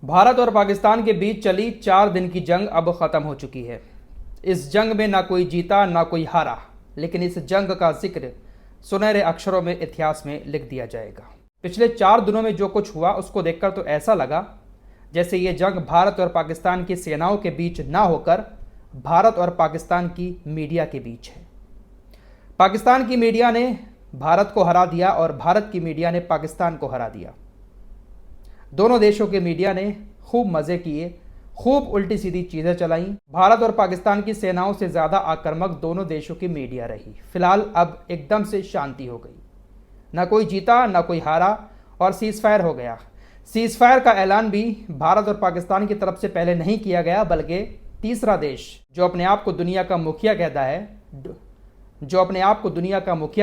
भारत और पाकिस्तान के बीच चली 4 दिन की जंग अब ख़त्म हो चुकी है। इस जंग में ना कोई जीता ना कोई हारा, लेकिन इस जंग का जिक्र सुनहरे अक्षरों में इतिहास में लिख दिया जाएगा। पिछले 4 दिनों में जो कुछ हुआ उसको देखकर तो ऐसा लगा जैसे ये जंग भारत और पाकिस्तान की सेनाओं के बीच ना होकर भारत और पाकिस्तान की मीडिया के बीच है। पाकिस्तान की मीडिया ने भारत को हरा दिया और भारत की मीडिया ने पाकिस्तान को हरा दिया। दोनों देशों के मीडिया ने खूब मज़े किए, खूब उल्टी सीधी चीज़ें चलाई। भारत और पाकिस्तान की सेनाओं से ज़्यादा आक्रामक दोनों देशों की मीडिया रही। फिलहाल अब एकदम से शांति हो गई, ना कोई जीता ना कोई हारा और सीज़ फायर हो गया। सीज़ फायर का ऐलान भी भारत और पाकिस्तान की तरफ से पहले नहीं किया गया, बल्कि तीसरा देश जो अपने आप को दुनिया का मुखिया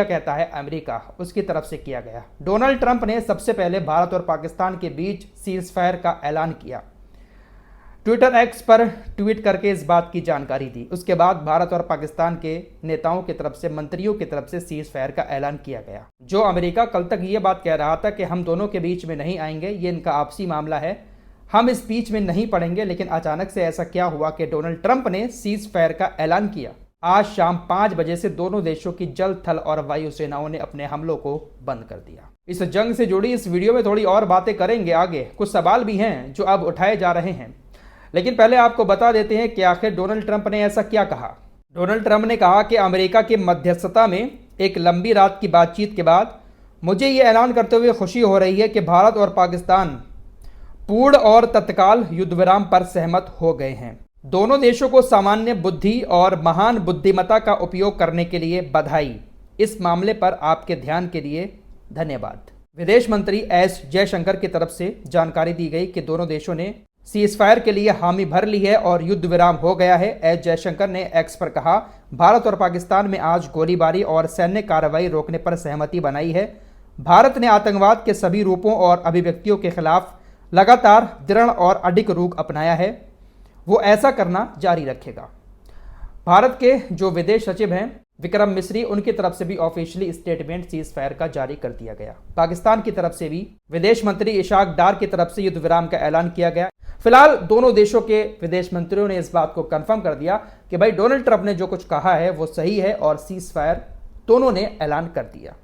कहता है अमेरिका, उसकी तरफ से किया गया। डोनाल्ड ट्रंप ने सबसे पहले भारत और पाकिस्तान के बीच सीज़ फायर का ऐलान किया। ट्विटर एक्स पर ट्वीट करके इस बात की जानकारी दी। उसके बाद भारत और पाकिस्तान के नेताओं की तरफ से, मंत्रियों की तरफ से सीज़ फायर का ऐलान किया गया। जो अमेरिका कल तक ये बात कह रहा था कि हम दोनों के बीच में नहीं आएंगे, ये इनका आपसी मामला है, हम इस बीच में नहीं पड़ेंगे, लेकिन अचानक से ऐसा क्या हुआ कि डोनाल्ड ट्रंप ने सीज़ फायर का ऐलान किया। आज शाम 5 बजे से दोनों देशों की जल, थल और वायु सेनाओं ने अपने हमलों को बंद कर दिया। इस जंग से जुड़ी इस वीडियो में थोड़ी और बातें करेंगे आगे। कुछ सवाल भी हैं जो अब उठाए जा रहे हैं, लेकिन पहले आपको बता देते हैं कि आखिर डोनाल्ड ट्रंप ने ऐसा क्या कहा। डोनाल्ड ट्रंप ने कहा कि अमेरिका की मध्यस्थता में एक लंबी रात की बातचीत के बाद मुझे ये ऐलान करते हुए खुशी हो रही है कि भारत और पाकिस्तान पूर्ण और तत्काल युद्ध विराम पर सहमत हो गए हैं। दोनों देशों को सामान्य बुद्धि और महान बुद्धिमत्ता का उपयोग करने के लिए बधाई। इस मामले पर आपके ध्यान के लिए धन्यवाद। विदेश मंत्री एस जयशंकर की तरफ से जानकारी दी गई कि दोनों देशों ने सीज़ फायर के लिए हामी भर ली है और युद्ध विराम हो गया है। एस जयशंकर ने एक्स पर कहा, भारत और पाकिस्तान में आज गोलीबारी और सैन्य कार्रवाई रोकने पर सहमति बनाई है। भारत ने आतंकवाद के सभी रूपों और अभिव्यक्तियों के खिलाफ लगातार दृढ़ और अडिग रुख अपनाया है, वो ऐसा करना जारी रखेगा। भारत के जो विदेश सचिव हैं विक्रम मिस्री, उनकी तरफ से भी ऑफिशियली स्टेटमेंट सीज़ फायर का जारी कर दिया गया। पाकिस्तान की तरफ से भी विदेश मंत्री इशाक डार की तरफ से युद्ध विराम का ऐलान किया गया। फिलहाल दोनों देशों के विदेश मंत्रियों ने इस बात को कंफर्म कर दिया कि भाई डोनाल्ड ट्रंप ने जो कुछ कहा है वो सही है और सीज़ फायर दोनों ने ऐलान कर दिया।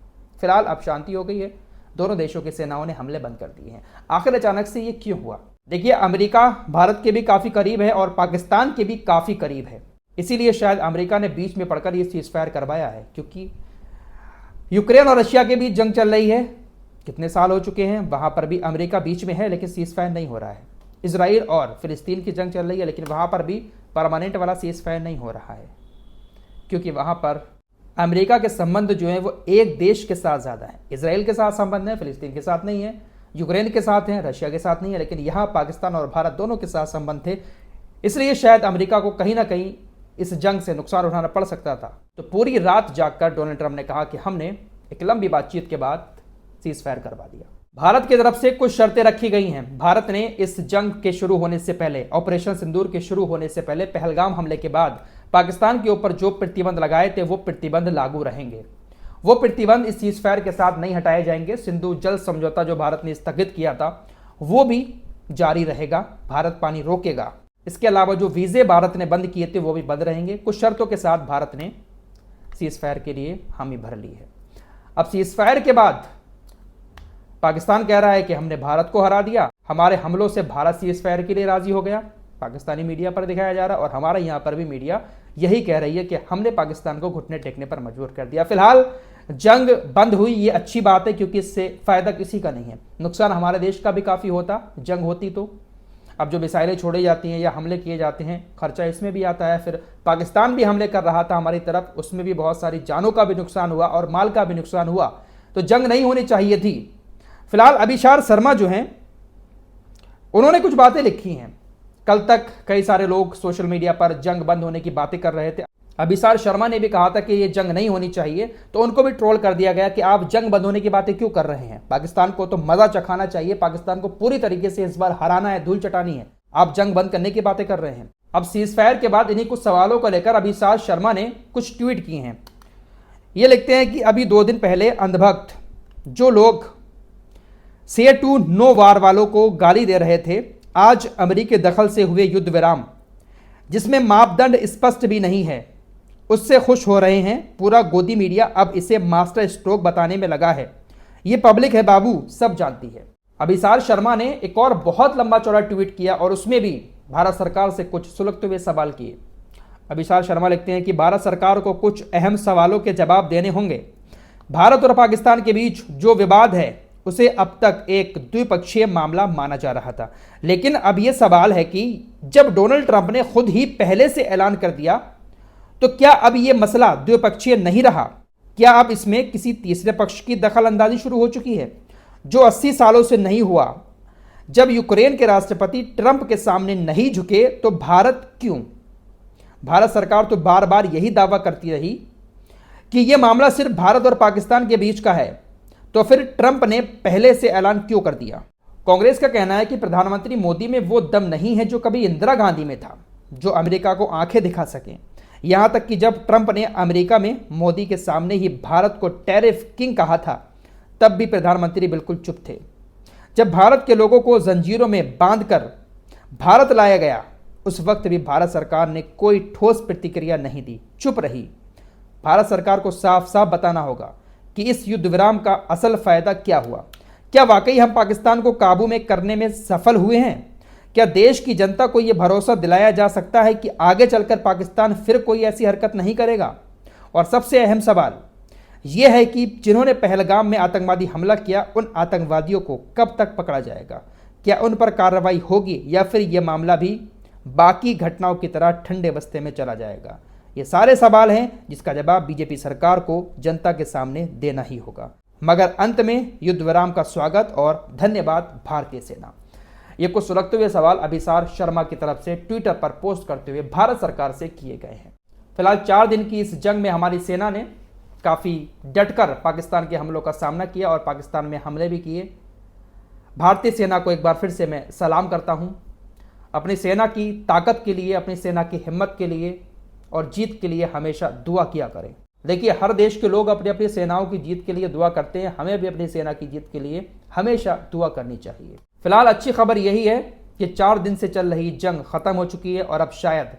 फिलहाल अब शांति हो गई है, दोनों देशों की सेनाओं ने हमले बंद कर दिए हैं। आखिर अचानक से ये क्यों हुआ? देखिए, अमेरिका भारत के भी काफ़ी करीब है और पाकिस्तान के भी काफ़ी करीब है, इसीलिए शायद अमेरिका ने बीच में पड़कर ये सीज़ फायर करवाया है, क्योंकि यूक्रेन और रशिया के बीच जंग चल रही है, कितने साल हो चुके हैं, वहाँ पर भी अमेरिका बीच में है लेकिन सीज़ फायर नहीं हो रहा है। इजराइल और फिलिस्तीन की जंग चल रही है, लेकिन वहाँ पर भी परमानेंट वाला सीज़ फायर नहीं हो रहा है, क्योंकि वहाँ पर अमेरिका के संबंध जो है वो एक देश के साथ ज़्यादा है। इजराइल के साथ संबंध है, फिलिस्तीन के साथ नहीं है, यूक्रेन के साथ है, रशिया के साथ नहीं है, लेकिन यहाँ पाकिस्तान और भारत दोनों के साथ संबंध थे। इसलिए शायद अमेरिका को कहीं ना कहीं इस जंग से नुकसान उठाना पड़ सकता था। तो पूरी रात जागकर डोनाल्ड ट्रंप ने कहा कि हमने एक लंबी बातचीत के बाद सीज़ फायर करवा दिया। भारत की तरफ से कुछ शर्तें रखी गई हैं। भारत ने इस जंग के शुरू होने से पहले, ऑपरेशन सिंदूर के शुरू होने से पहले, पहलगाम हमले के बाद पाकिस्तान के ऊपर जो प्रतिबंध लगाए थे वो प्रतिबंध लागू रहेंगे। वो प्रतिबंध इस सीज़ फायर के साथ नहीं हटाए जाएंगे। सिंधु जल समझौता जो भारत ने स्थगित किया था वो भी जारी रहेगा, भारत पानी रोकेगा। इसके अलावा जो वीज़े भारत ने बंद किए थे वो भी बंद रहेंगे। कुछ शर्तों के साथ भारत ने सीज़ फायर के लिए हामी भर ली है। अब सीज़ फायर के बाद पाकिस्तान कह रहा है कि हमने भारत को हरा दिया, हमारे हमलों से भारत सीज़ फायर के लिए राजी हो गया। पाकिस्तानी मीडिया पर दिखाया जा रहा है और हमारे यहाँ पर भी मीडिया यही कह रही है कि हमने पाकिस्तान को घुटने टेकने पर मजबूर कर दिया। फिलहाल जंग बंद हुई, ये अच्छी बात है, क्योंकि इससे फ़ायदा किसी का नहीं है, नुकसान हमारे देश का भी काफ़ी होता जंग होती तो। अब जो मिसाइलें छोड़ी जाती हैं या हमले किए जाते हैं, खर्चा इसमें भी आता है। फिर पाकिस्तान भी हमले कर रहा था हमारी तरफ, उसमें भी बहुत सारी जानों का भी नुकसान हुआ और माल का भी नुकसान हुआ। तो जंग नहीं होनी चाहिए थी। फिलहाल अभिसार शर्मा जो हैं उन्होंने कुछ बातें लिखी हैं। कल तक कई सारे लोग सोशल मीडिया पर जंग बंद होने की बातें कर रहे थे। अभिसार शर्मा ने भी कहा था कि ये जंग नहीं होनी चाहिए, तो उनको भी ट्रोल कर दिया गया कि आप जंग बंद होने की बातें क्यों कर रहे हैं, पाकिस्तान को तो मजा चखाना चाहिए, पाकिस्तान को पूरी तरीके से इस बार हराना है, धूल चटानी है, आप जंग बंद करने की बातें कर रहे हैं। अब सीज़ फायर के बाद इन्हीं कुछ सवालों को लेकर अभिसार शर्मा ने कुछ ट्वीट किए हैं। ये लिखते हैं कि अभी 2 दिन पहले अंधभक्त जो लोग से टू नो वार वालों को गाली दे रहे थे, आज अमेरिकी दखल से हुए युद्ध विराम, जिसमें मापदंड स्पष्ट भी नहीं है, उससे खुश हो रहे हैं। पूरा गोदी मीडिया अब इसे मास्टर स्ट्रोक बताने में लगा है। ये पब्लिक है बाबू, सब जानती है। अभिसार शर्मा ने एक और बहुत लंबा चौड़ा ट्वीट किया और उसमें भी भारत सरकार से कुछ सुलगते हुए सवाल किए। अभिसार शर्मा लिखते हैं कि भारत सरकार को कुछ अहम सवालों के जवाब देने होंगे। भारत और पाकिस्तान के बीच जो विवाद है उसे अब तक एक द्विपक्षीय मामला माना जा रहा था, लेकिन अब यह सवाल है कि जब डोनाल्ड ट्रंप ने खुद ही पहले से ऐलान कर दिया तो क्या अब यह मसला द्विपक्षीय नहीं रहा? क्या अब इसमें किसी तीसरे पक्ष की दखल अंदाजी शुरू हो चुकी है, जो 80 सालों से नहीं हुआ? जब यूक्रेन के राष्ट्रपति ट्रंप के सामने नहीं झुके तो भारत क्यों? भारत सरकार तो बार बार यही दावा करती रही कि यह मामला सिर्फ भारत और पाकिस्तान के बीच का है, तो फिर ट्रंप ने पहले से ऐलान क्यों कर दिया? कांग्रेस का कहना है कि प्रधानमंत्री मोदी में वो दम नहीं है जो कभी इंदिरा गांधी में था, जो अमेरिका को आंखें दिखा सके। यहां तक कि जब ट्रंप ने अमेरिका में मोदी के सामने ही भारत को टैरिफ किंग कहा था, तब भी प्रधानमंत्री बिल्कुल चुप थे। जब भारत के लोगों को जंजीरों में बांधकर भारत लाया गया, उस वक्त भी भारत सरकार ने कोई ठोस प्रतिक्रिया नहीं दी, चुप रही। भारत सरकार को साफ साफ बताना होगा कि इस युद्ध विराम का असल फायदा क्या हुआ। क्या वाकई हम पाकिस्तान को काबू में करने में सफल हुए हैं? क्या देश की जनता को यह भरोसा दिलाया जा सकता है कि आगे चलकर पाकिस्तान फिर कोई ऐसी हरकत नहीं करेगा? और सबसे अहम सवाल यह है कि जिन्होंने पहलगाम में आतंकवादी हमला किया, उन आतंकवादियों को कब तक पकड़ा जाएगा? क्या उन पर कार्रवाई होगी या फिर यह मामला भी बाकी घटनाओं की तरह ठंडे बस्ते में चला जाएगा? ये सारे सवाल हैं जिसका जवाब बीजेपी सरकार को जनता के सामने देना ही होगा। मगर अंत में युद्ध विराम का स्वागत और धन्यवाद भारतीय सेना। ये कुछ सुलगते हुए सवाल अभिसार शर्मा की तरफ से ट्विटर पर पोस्ट करते हुए भारत सरकार से किए गए हैं। फिलहाल 4 दिन की इस जंग में हमारी सेना ने काफ़ी डटकर पाकिस्तान के हमलों का सामना किया और पाकिस्तान में हमले भी किए। भारतीय सेना को एक बार फिर से मैं सलाम करता हूँ। अपनी सेना की ताकत के लिए, अपनी सेना की हिम्मत के लिए और जीत के लिए हमेशा दुआ किया करें। देखिए, हर देश के लोग अपनी अपनी सेनाओं की जीत के लिए दुआ करते हैं, हमें भी अपनी सेना की जीत के लिए हमेशा दुआ करनी चाहिए। फिलहाल अच्छी खबर यही है कि 4 दिन से चल रही जंग खत्म हो चुकी है और अब शायद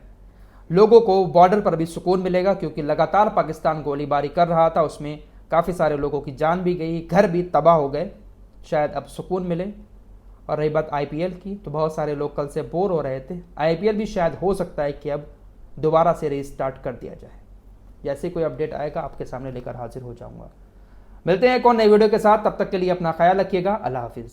लोगों को बॉर्डर पर भी सुकून मिलेगा, क्योंकि लगातार पाकिस्तान गोलीबारी कर रहा था, उसमें काफ़ी सारे लोगों की जान भी गई, घर भी तबाह हो गए। शायद अब सुकून मिले। और रही बात IPL की, तो बहुत सारे लोग कल से बोर हो रहे थे। IPL भी शायद हो सकता है कि अब दोबारा से रीस्टार्ट कर दिया जाए। जैसे कोई अपडेट आएगा आपके सामने लेकर हाजिर हो जाऊंगा। मिलते हैं एक और नई वीडियो के साथ, तब तक के लिए अपना ख्याल रखिएगा। अल्लाह हाफिज़।